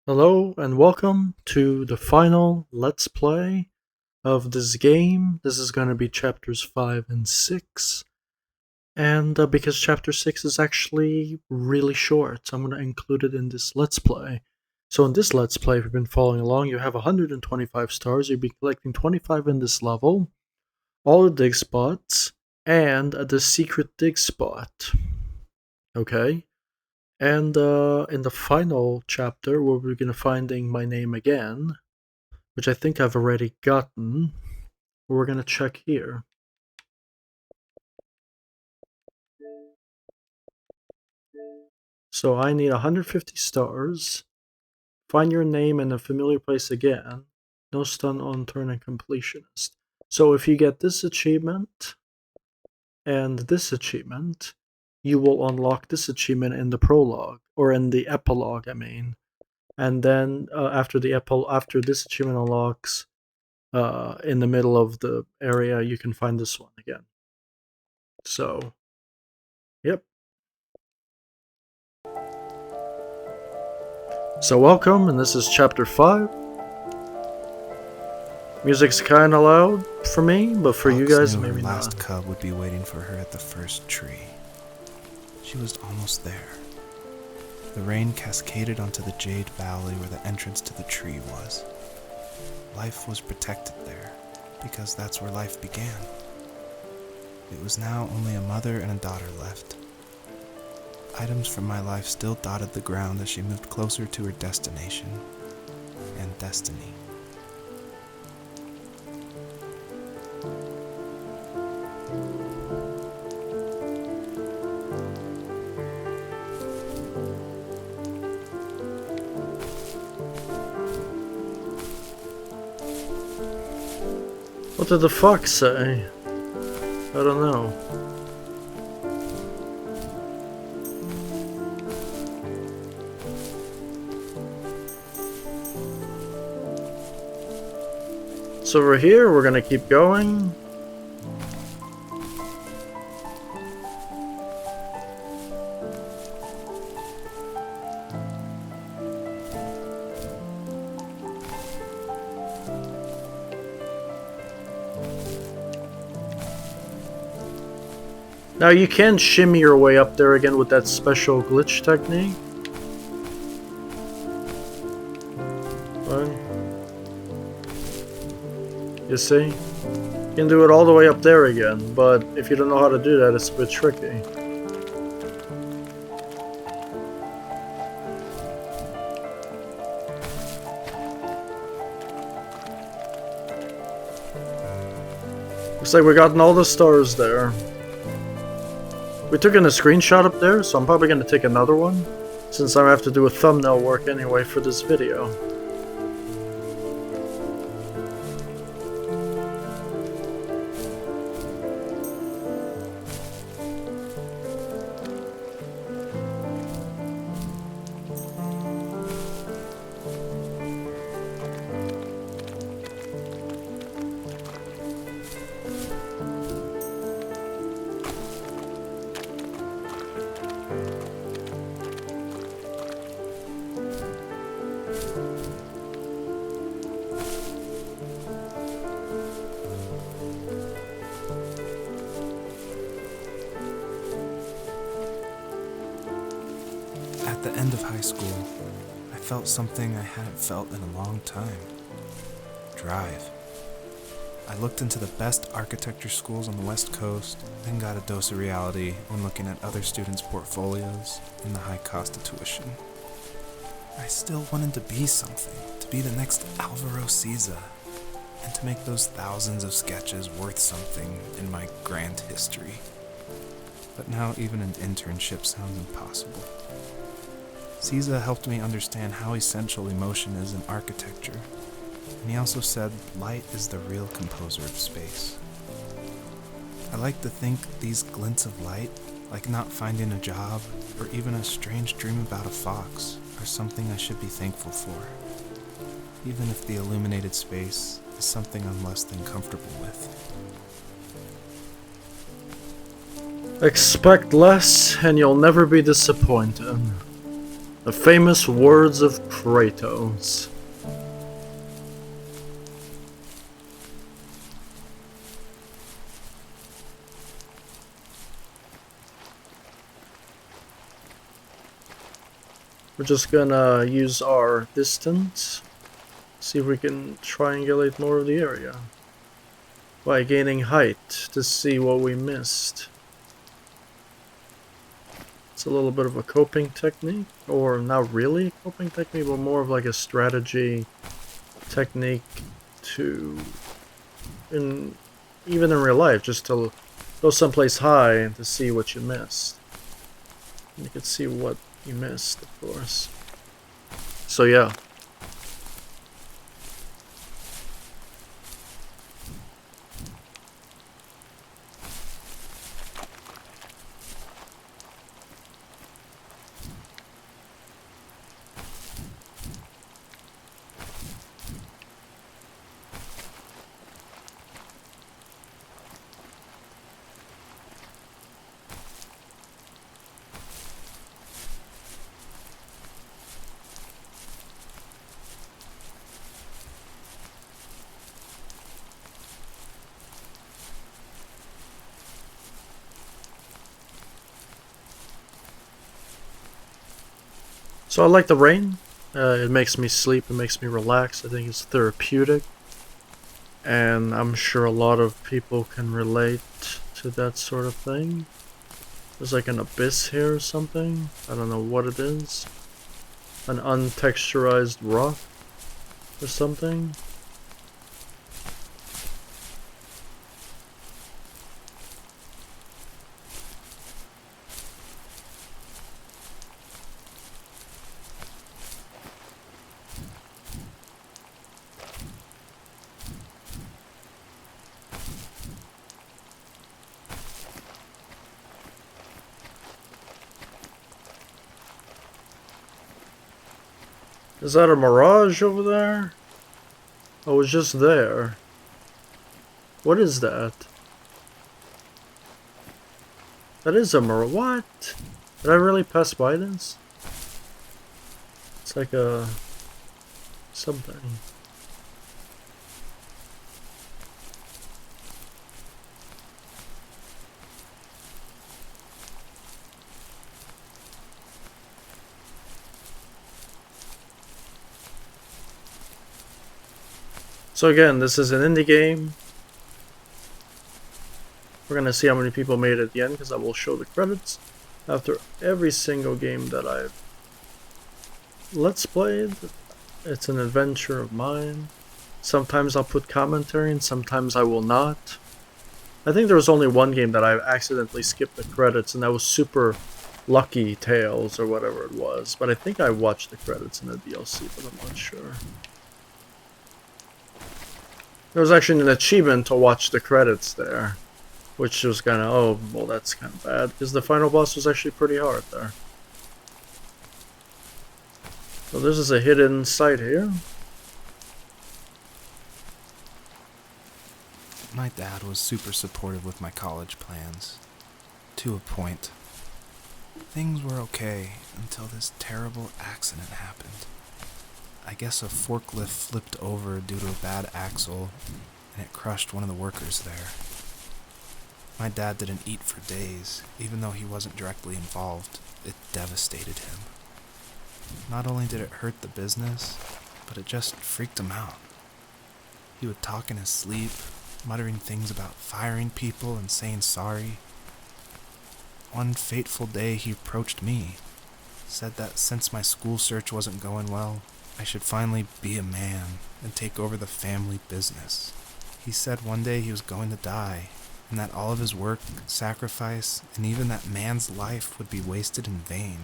Hello and welcome to the final Let's Play of this game. This is going to be chapters 5 and 6. And because chapter 6 is actually really short, I'm going to include it in this Let's Play. So in this Let's Play, if you've been following along, you have 125 stars. You'll be collecting 25 in this level, all the dig spots, and the secret dig spot. Okay? And in the final chapter, where we're gonna finding my name again, which I think I've already gotten, we're gonna check here. So I need 150 stars. Find your name in a familiar place again. No stun on turn and completionist. So if you get this achievement and this achievement, you will unlock this achievement in the prologue, or in the epilogue, I mean. And then after this achievement unlocks, in the middle of the area, you can find this one again. So, yep. So welcome, and this is chapter 5. Music's kinda loud for me, but for you guys, maybe her not. last cub would be waiting for her at the first tree. She was almost there. The rain cascaded onto the Jade Valley where the entrance to the tree was. Life was protected there, because that's where life began. It was now only a mother and a daughter left. Items from my life still dotted the ground as she moved closer to her destination and destiny. What did the fox say? I don't know. So over here, we're gonna keep going. Now you can shimmy your way up there again with that special glitch technique. You see? You can do it all the way up there again, but if you don't know how to do that, it's a bit tricky. Looks like we gotten all the stars there. We took in a screenshot up there, so I'm probably going to take another one, since I have to do a thumbnail work anyway for this video. At the end of high school, I felt something I hadn't felt in a long time. Drive. I looked into the best architecture schools on the West Coast, then got a dose of reality when looking at other students' portfolios and the high cost of tuition. I still wanted to be something, to be the next Alvaro Siza, and to make those thousands of sketches worth something in my grand history. But now even an internship sounds impossible. Siza helped me understand how essential emotion is in architecture, and he also said light is the real composer of space. I like to think these glints of light, like not finding a job or even a strange dream about a fox, are something I should be thankful for, even if the illuminated space is something I'm less than comfortable with. Expect less, and you'll never be disappointed. The famous words of Kratos. We're just gonna use our distance, see if we can triangulate more of the area by gaining height to see what we missed. It's a little bit of a coping technique, or not really a coping technique, but more of like a strategy technique to, even in real life, just to go someplace high and to see what you missed. You can see what you missed, of course. So yeah. So I like the rain. It makes me sleep, it makes me relax. I think it's therapeutic. And I'm sure a lot of people can relate to that sort of thing. There's like an abyss here or something. I don't know what it is. An untexturized rock or something. Is that a mirage over there? I was just there. What is that? That is a mirage. What? Did I really pass by this? It's like a something. So again, this is an indie game. We're gonna see how many people made it at the end, because I will show the credits after every single game that I've let's played. It's an adventure of mine. Sometimes I'll put commentary and sometimes I will not. I think there was only one game that I accidentally skipped the credits, and that was Super Lucky Tales or whatever it was. But I think I watched the credits in the DLC, but I'm not sure. There was actually an achievement to watch the credits there, which was kind of, oh, well, that's kind of bad, because the final boss was actually pretty hard there. So this is a hidden site here. My dad was super supportive with my college plans. To a point. Things were okay until this terrible accident happened. I guess a forklift flipped over due to a bad axle, and it crushed one of the workers there. My dad didn't eat for days, even though he wasn't directly involved. It devastated him. Not only did it hurt the business, but it just freaked him out. He would talk in his sleep, muttering things about firing people and saying sorry. One fateful day he approached me, said that since my school search wasn't going well, I should finally be a man and take over the family business. He said one day he was going to die, and that all of his work, sacrifice, and even that man's life would be wasted in vain.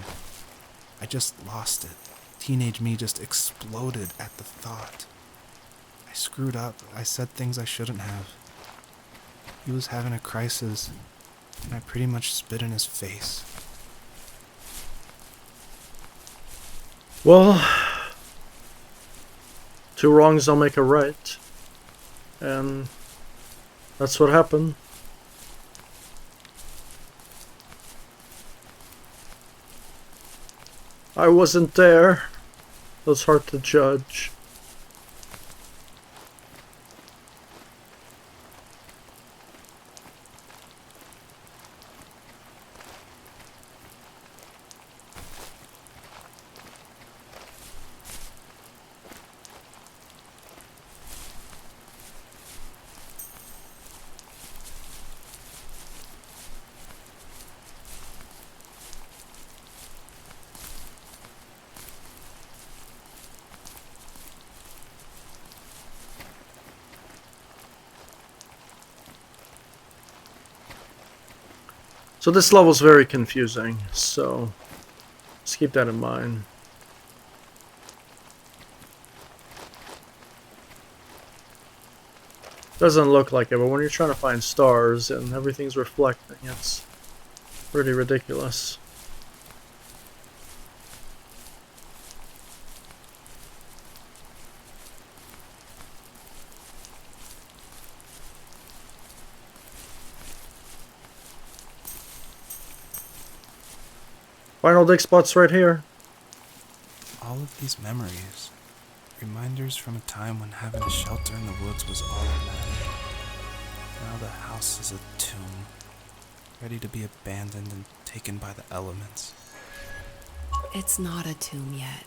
I just lost it. Teenage me just exploded at the thought. I screwed up. I said things I shouldn't have. He was having a crisis, and I pretty much spit in his face. Well, two wrongs don't make a right. And that's what happened. I wasn't there. It was hard to judge. So this level's very confusing, so just keep that in mind. Doesn't look like it, but when you're trying to find stars and everything's reflecting, it's pretty ridiculous. Final dig spot's right here. All of these memories, reminders from a time when having a shelter in the woods was all that mattered. Now the house is a tomb, ready to be abandoned and taken by the elements. It's not a tomb yet,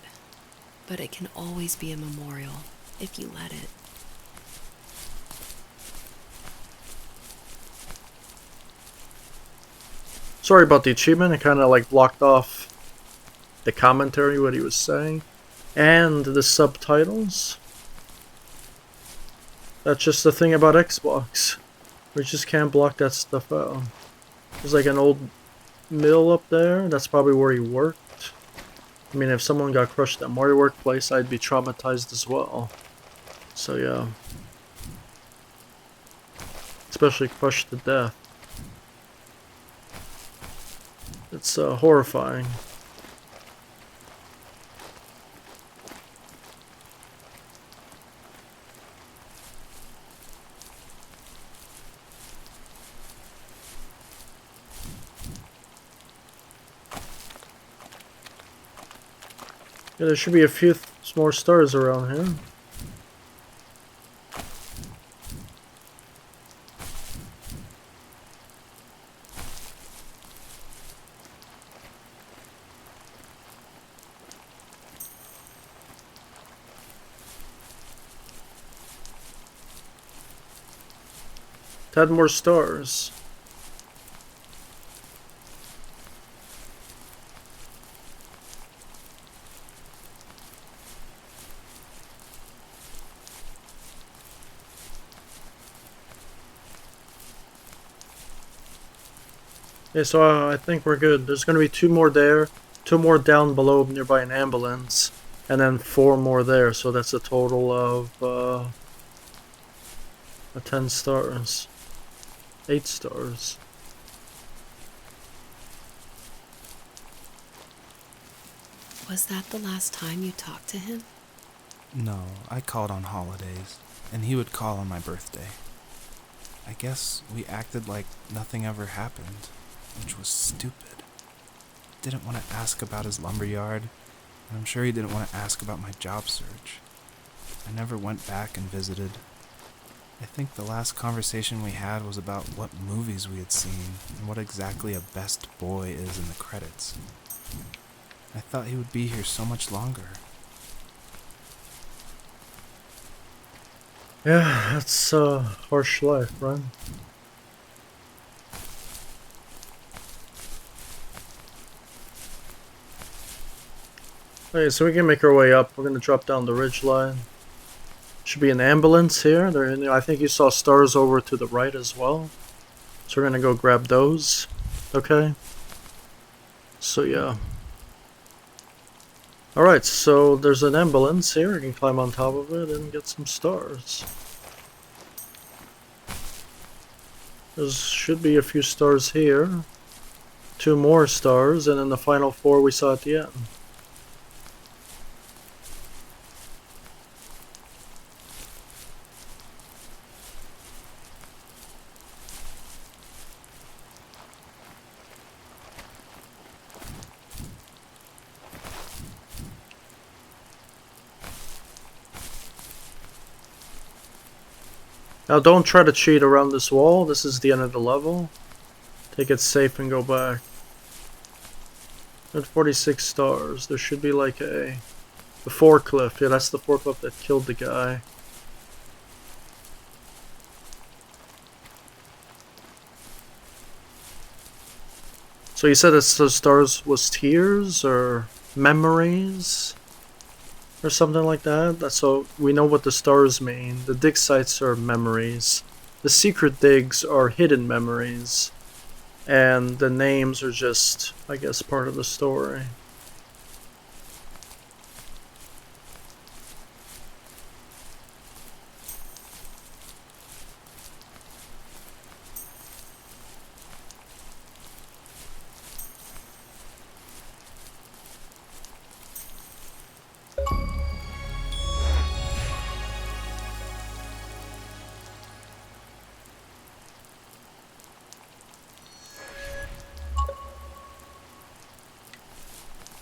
but it can always be a memorial if you let it. Sorry about the achievement, it kind of like blocked off the commentary, what he was saying, and the subtitles. That's just the thing about Xbox. We just can't block that stuff out. There's like an old mill up there, that's probably where he worked. I mean, if someone got crushed at Mario Workplace, I'd be traumatized as well. So yeah. Especially crushed to death. It's horrifying. Yeah, there should be a few more stars around here. Had more stars. Yeah, so I think we're good. There's gonna be 2 more there, 2 more down below nearby an ambulance, and then 4 more there. So that's a total of 10 stars. 8 stars. Was that the last time you talked to him? No, I called on holidays, and he would call on my birthday. I guess we acted like nothing ever happened, which was stupid. Didn't want to ask about his lumberyard, and I'm sure he didn't want to ask about my job search. I never went back and visited. I think the last conversation we had was about what movies we had seen and what exactly a best boy is in the credits. I thought he would be here so much longer. Yeah, that's a harsh life, right? Okay, so we can make our way up. We're gonna drop down the ridge line. Should be an ambulance here. I think you saw stars over to the right as well. So we're gonna go grab those. Okay. So yeah. Alright, so there's an ambulance here. You can climb on top of it and get some stars. There should be a few stars here. 2 more stars, and then the final 4 we saw at the end. Now don't try to cheat around this wall. This is the end of the level. Take it safe and go back. At 46 stars. There should be like a forklift. Yeah, that's the forklift that killed the guy. So you said that the stars was tears or memories or something like that? That's so we know what the stars mean. The dig sites are memories. The secret digs are hidden memories. And the names are just, I guess, part of the story.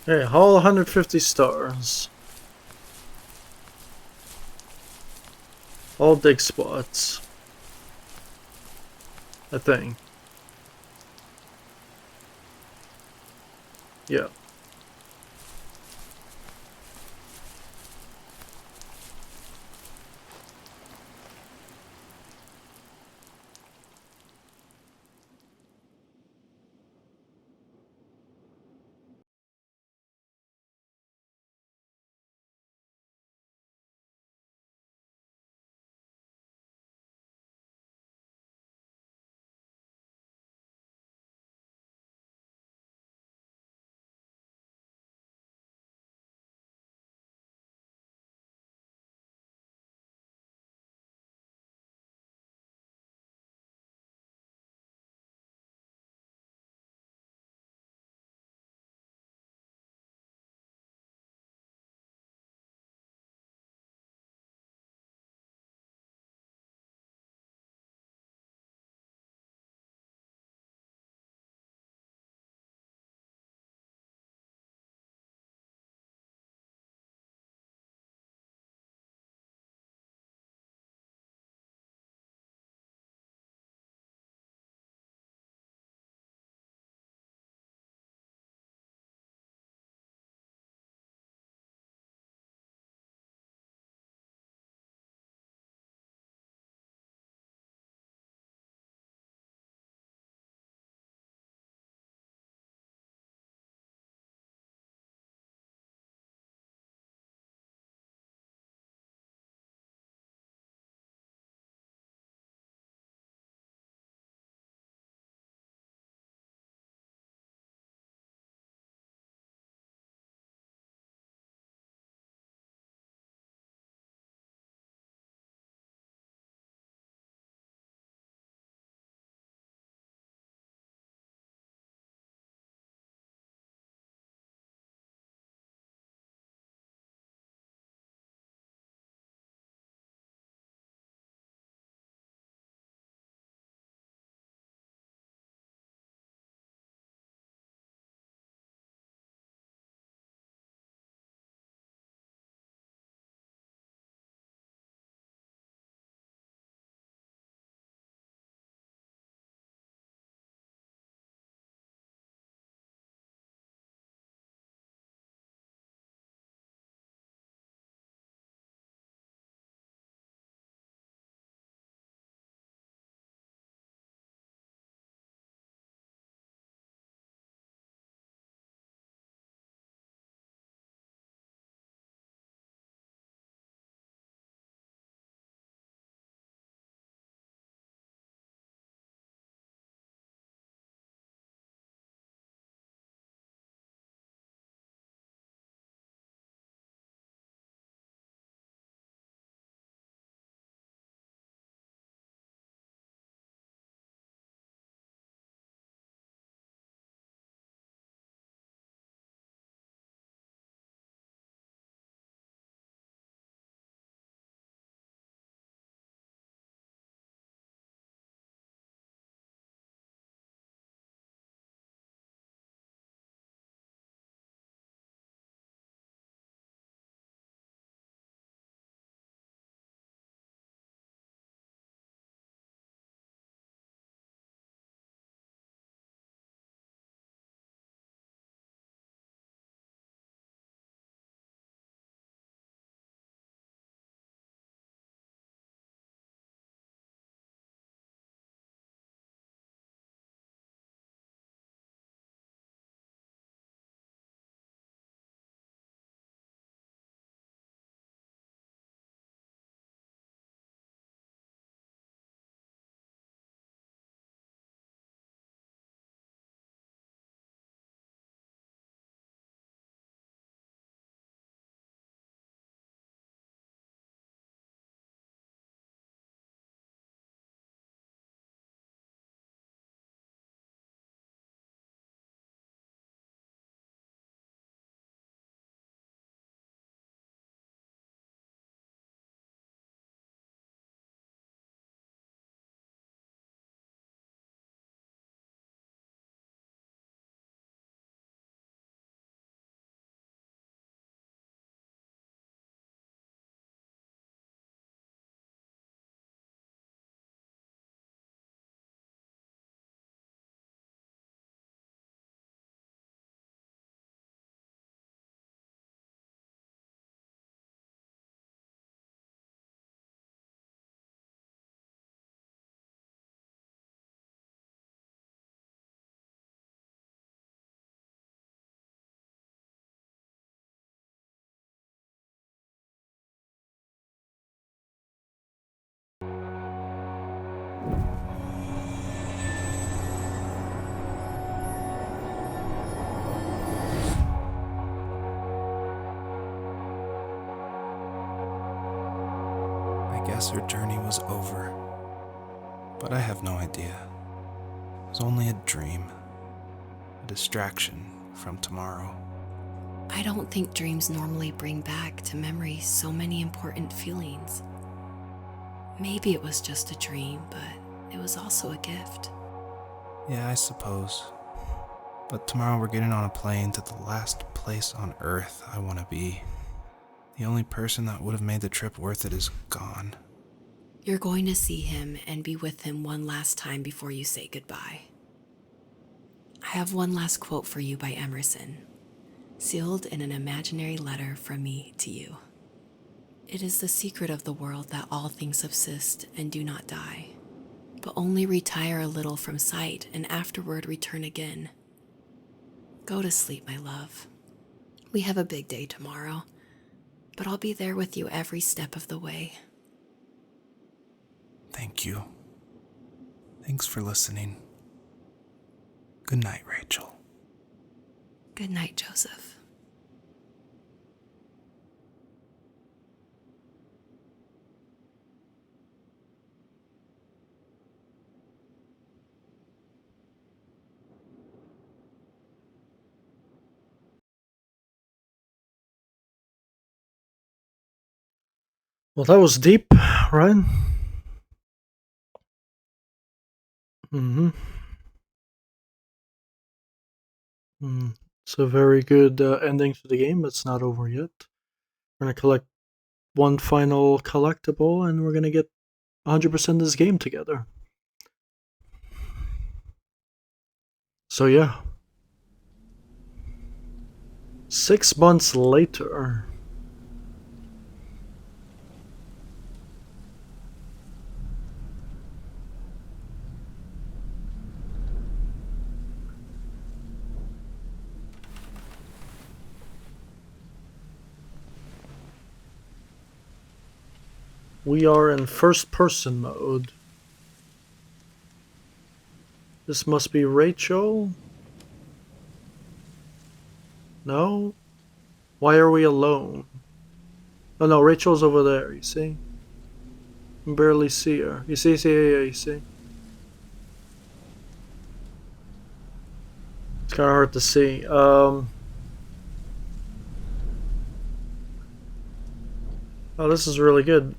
Hey, haul 150 stars. All dig spots. I think. Yeah. I guess her journey was over. But I have no idea. It was only a dream, a distraction from tomorrow. I don't think dreams normally bring back to memory so many important feelings. Maybe it was just a dream, but it was also a gift. Yeah, I suppose. But tomorrow we're getting on a plane to the last place on Earth I want to be. The only person that would have made the trip worth it is gone. You're going to see him and be with him one last time before you say goodbye. I have one last quote for you by Emerson, sealed in an imaginary letter from me to you. It is the secret of the world that all things subsist and do not die, but only retire a little from sight and afterward return again. Go to sleep, my love. We have a big day tomorrow, but I'll be there with you every step of the way. Thank you. Thanks for listening. Good night, Rachel. Good night, Joseph. Well, that was deep, right? Mm-hmm. It's a very good ending to the game. It's not over yet. We're gonna collect one final collectible, and we're gonna get 100% of this game together. So yeah. 6 months later. We are in first person mode. This must be Rachel. No? Why are we alone? Oh no, Rachel's over there, you see? You can barely see her. You see, yeah, you see? It's kinda hard to see. Oh, this is really good.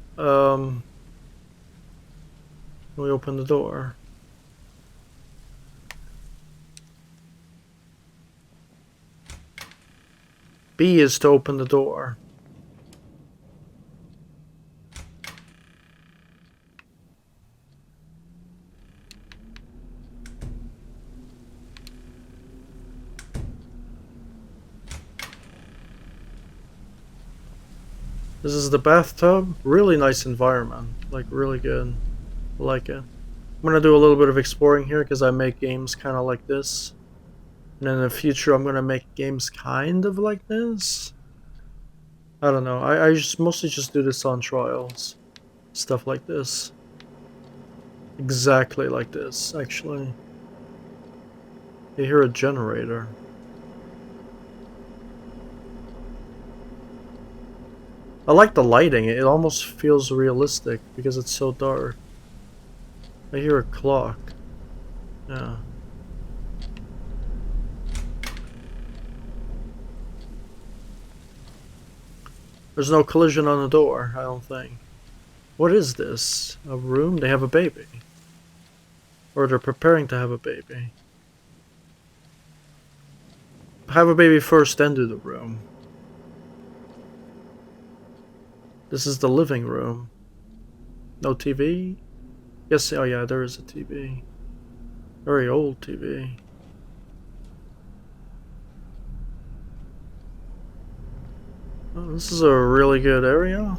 We open the door. B is to open the door. This is the bathtub. Really nice environment. Like, really good. I like it. I'm gonna do a little bit of exploring here because I make games kind of like this. And in the future, I'm gonna make games kind of like this. I don't know. I just mostly just do this on trials. Stuff like this. Exactly like this, actually. You hear a generator. I like the lighting. It almost feels realistic because it's so dark. I hear a clock. Yeah. There's no collision on the door, I don't think. What is this? A room? They have a baby. Or they're preparing to have a baby. Have a baby first, then do the room. This is the living room. No TV? Yes, oh yeah, there is a TV. Very old TV. Oh, this is a really good area.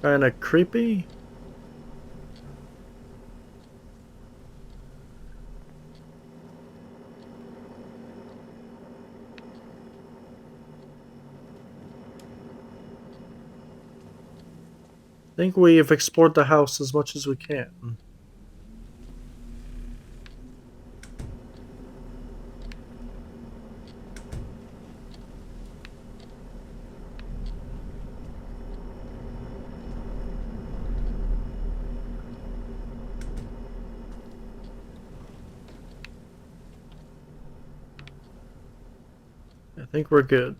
Kinda creepy. I think we've explored the house as much as we can. think we're good.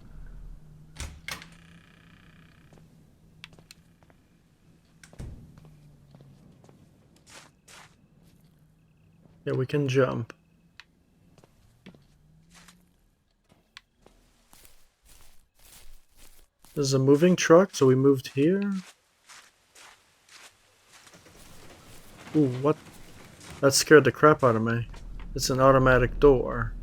Yeah, we can jump. This is a moving truck, so we moved here. Ooh, what? That scared the crap out of me. It's an automatic door.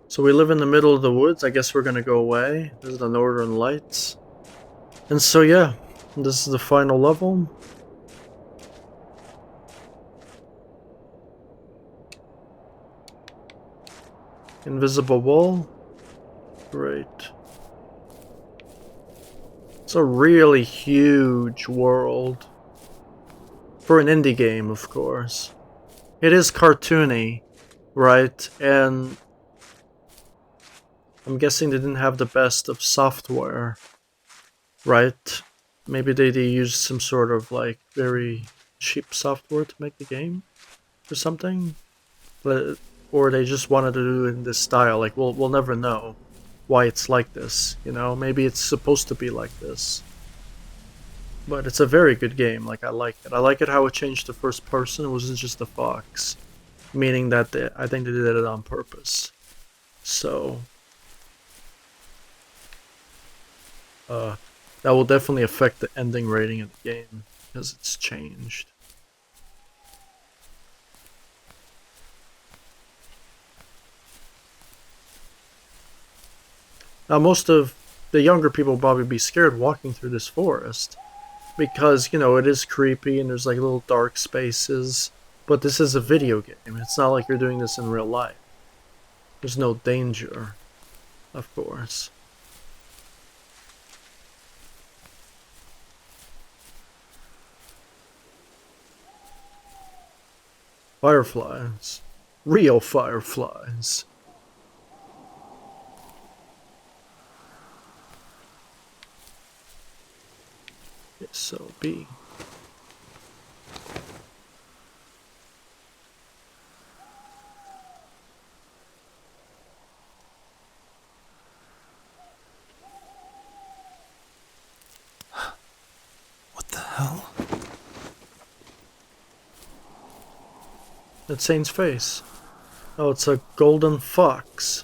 So we live in the middle of the woods. I guess we're gonna go away. This is the Northern Lights. And so yeah, this is the final level. Invisible wall. Great. It's a really huge world. For an indie game, of course. It is cartoony, right? And I'm guessing they didn't have the best of software, right? Maybe they used some sort of like very cheap software to make the game or something, but or they just wanted to do it in this style. Like we'll never know why it's like this, you know? Maybe it's supposed to be like this. But it's a very good game. Like I like it. I like it how it changed to first person. It wasn't just a fox, meaning that I think they did it on purpose. So that will definitely affect the ending rating of the game because it's changed. Now, most of the younger people will probably be scared walking through this forest because, you know, it is creepy and there's like little dark spaces. But this is a video game. It's not like you're doing this in real life. There's no danger, of course. Fireflies. Real fireflies. So B. What the hell? That's Saint's face. Oh, it's a golden fox.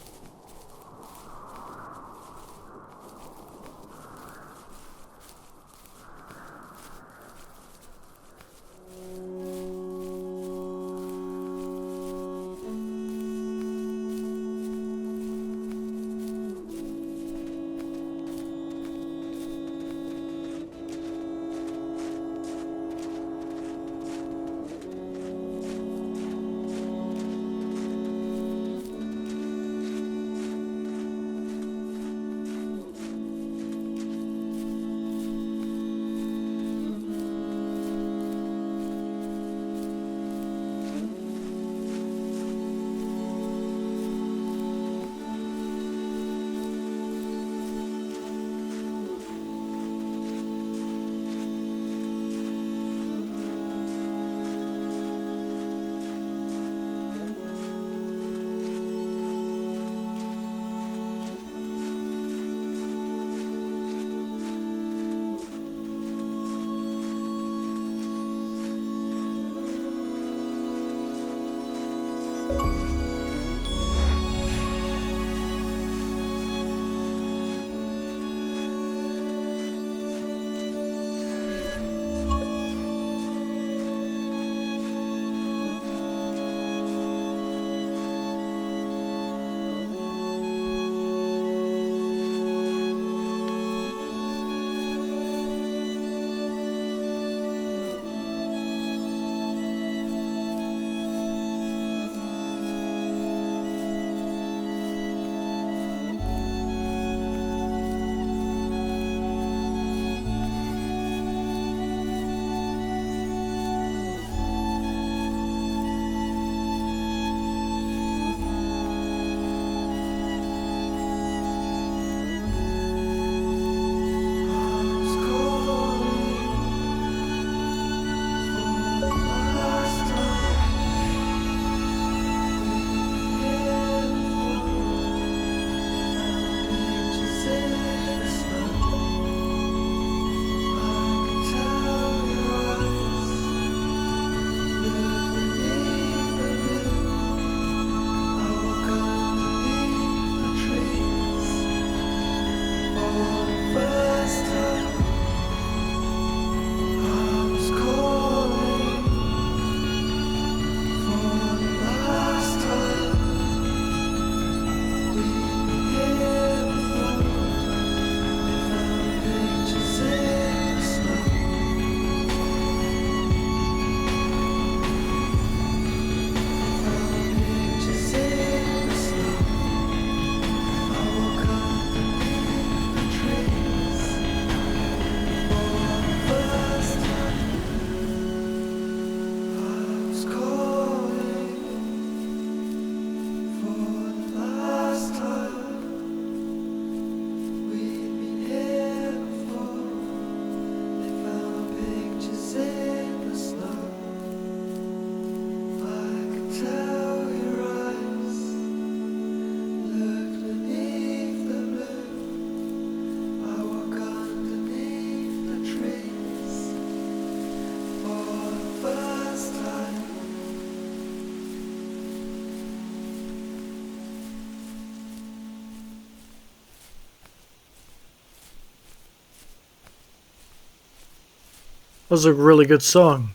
was a really good song.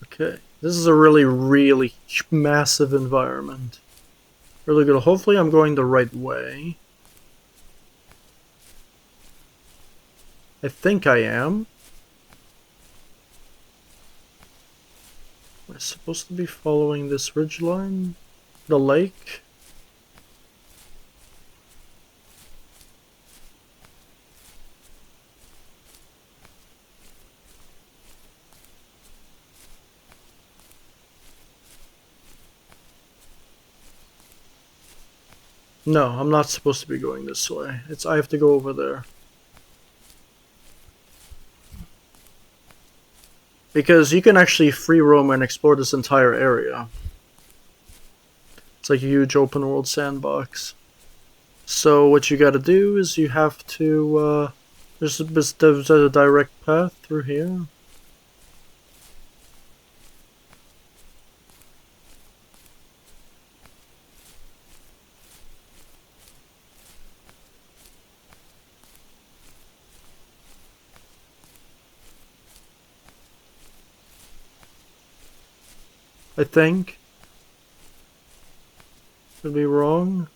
Okay, this is a really massive environment. Really good. Hopefully I'm going the right way. I think I am. Am I supposed to be following this ridgeline? The lake? No, I'm not supposed to be going this way. I have to go over there. Because you can actually free roam and explore this entire area. It's like a huge open world sandbox. So what you gotta do is you have to, there's a direct path through here. I think. Could be wrong.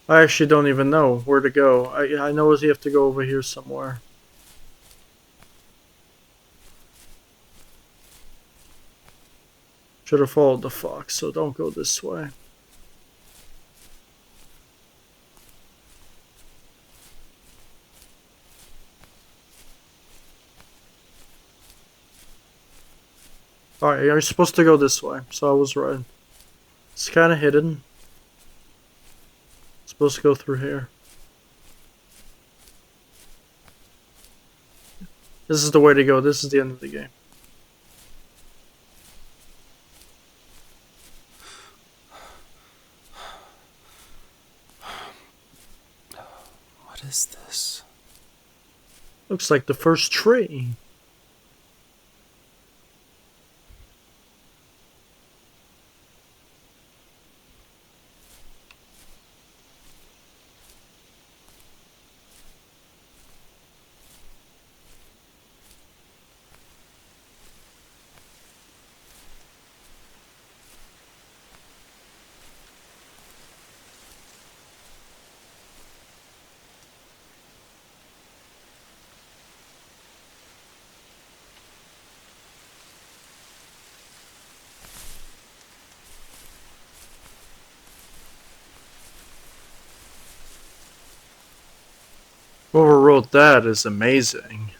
I actually don't even know where to go. I know you have to go over here somewhere. Should have followed the fox, so don't go this way. Alright, you're supposed to go this way, so I was right. It's kinda hidden. Supposed to go through here. This is the way to go. This is the end of the game. What is this? Looks like the first tree. Whoever wrote that is amazing.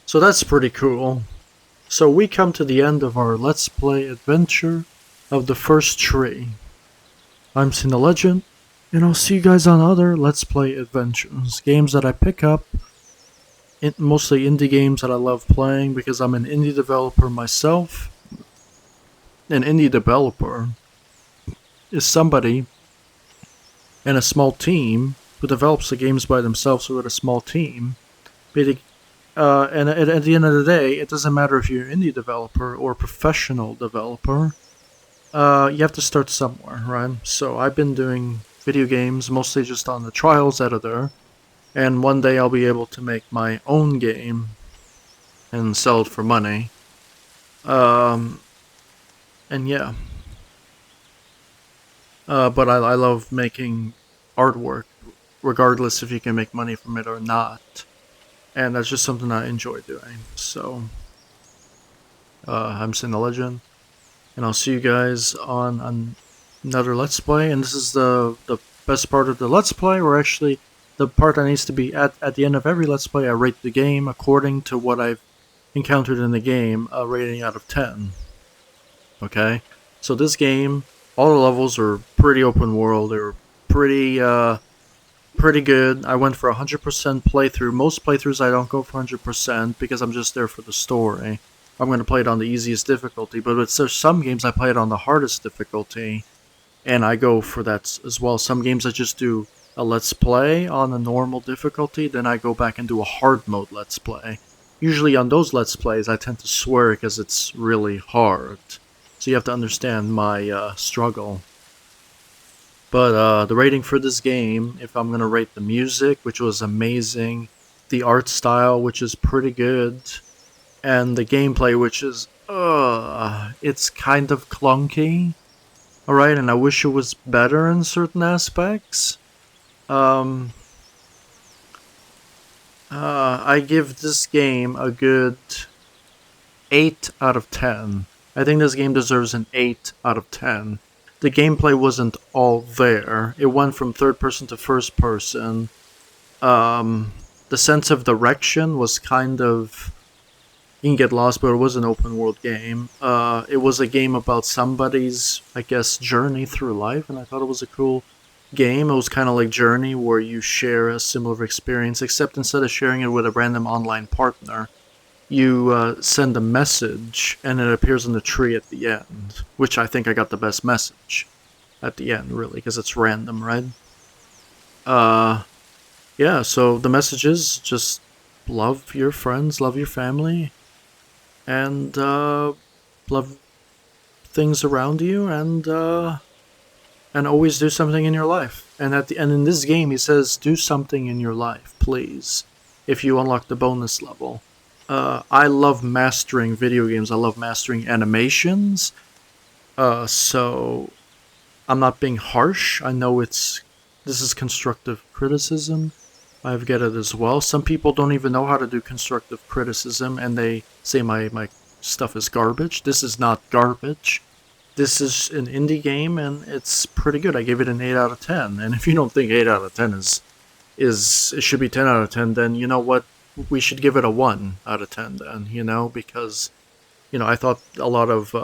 So that's pretty cool. So we come to the end of our Let's Play adventure of the first tree. I'm Cine Legend, and I'll see you guys on other Let's Play adventures. Games that I pick up, mostly indie games that I love playing because I'm an indie developer myself. An indie developer is somebody in a small team who develops the games by themselves or with a small team. And at the end of the day, it doesn't matter if you're an indie developer or professional developer. You have to start somewhere, right? So I've been doing video games mostly just on the Trials editor, and one day I'll be able to make my own game and sell it for money. And yeah. But I love making artwork, regardless if you can make money from it or not. And that's just something I enjoy doing. So, I'm Cine Legend, and I'll see you guys on another Let's Play. And this is the best part of the Let's Play, or actually the part that needs to be at the end of every Let's Play. I rate the game according to what I've encountered in the game, a rating out of 10. Okay? So this game, all the levels are pretty open world. They're pretty good. I went for 100% playthrough. Most playthroughs I don't go for 100% because I'm just there for the story. I'm going to play it on the easiest difficulty, but there's some games I play it on the hardest difficulty, and I go for that as well. Some games I just do a Let's Play on a normal difficulty, then I go back and do a hard mode Let's Play. Usually on those Let's Plays I tend to swear because it's really hard. So you have to understand my struggle. But the rating for this game, if I'm going to rate the music, which was amazing, the art style, which is pretty good, and the gameplay, which is, it's kind of clunky. Alright, and I wish it was better in certain aspects. I give this game a good 8 out of 10. I think this game deserves an 8 out of 10. The gameplay wasn't all there. It went from third person to first person. The sense of direction was kind of... You can get lost, but it was an open world game. It was a game about somebody's, I guess, journey through life, and I thought it was a cool game. It was kind of like Journey, where you share a similar experience, except instead of sharing it with a random online partner, you send a message, and it appears in the tree at the end, which I think I got the best message at the end, really, because it's random, right? Yeah, so the message is just love your friends, love your family, and love things around you, and always do something in your life. And in this game, he says, do something in your life, please, if you unlock the bonus level. I love mastering video games. I love mastering animations. So I'm not being harsh. I know this is constructive criticism. I get it as well. Some people don't even know how to do constructive criticism, and they say my stuff is garbage. This is not garbage. This is an indie game, and it's pretty good. I gave it an 8 out of 10. And if you don't think 8 out of 10 it should be 10 out of 10, then you know what? We should give it a 1 out of 10 then, because, I thought a lot of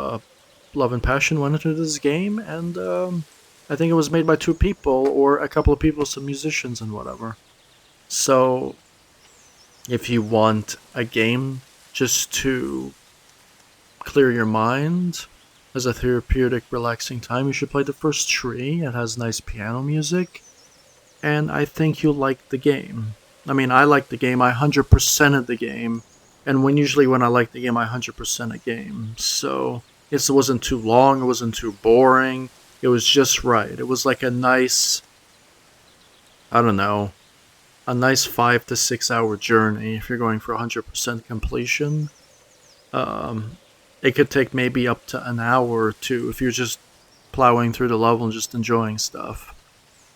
love and passion went into this game, and I think it was made by 2 people, or a couple of people, some musicians and whatever. So, if you want a game just to clear your mind as a therapeutic, relaxing time, you should play The First Tree. It has nice piano music, and I think you'll like the game. I mean, I like the game. I 100%ed the game. And usually when I like the game, I 100% a game. So, it wasn't too long. It wasn't too boring. It was just right. It was like a nice, I don't know, a nice 5 to 6 hour journey if you're going for 100% completion. It could take maybe up to an hour or 2 if you're just plowing through the level and just enjoying stuff.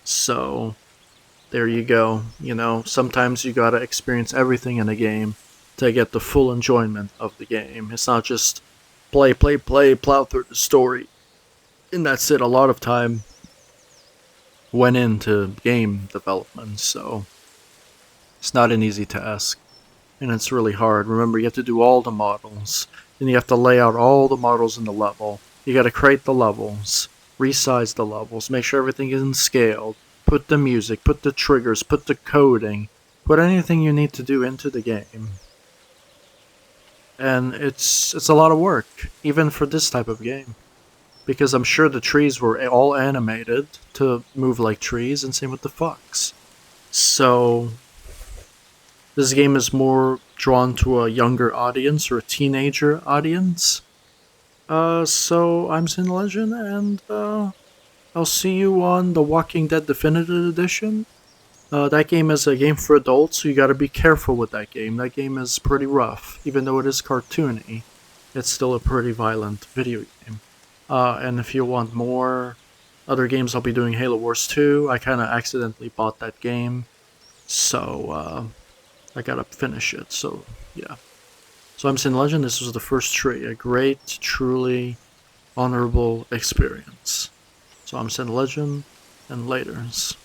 So... there you go. Sometimes you gotta experience everything in a game to get the full enjoyment of the game. It's not just play, plow through the story, and that's it. A lot of time went into game development, so it's not an easy task. and it's really hard. Remember, you have to do all the models, then you have to lay out all the models in the level. You got to create the levels, resize the levels, make sure everything is scaled, put the music, put the triggers, put the coding, put anything you need to do into the game. And it's a lot of work, even for this type of game. Because I'm sure the trees were all animated to move like trees, and same with the fox. So, this game is more drawn to a younger audience or a teenager audience. So I'm Sin Legend, and I'll see you on The Walking Dead Definitive Edition. That game is a game for adults, so you gotta be careful with that game. That game is pretty rough. Even though it is cartoony, it's still a pretty violent video game. And if you want more other games, I'll be doing Halo Wars 2. I kind of accidentally bought that game, so I gotta finish it. So, yeah. So I'm Sin Legend. This was the first tree. A great, truly honorable experience. So I'm Sin Legend, and laters.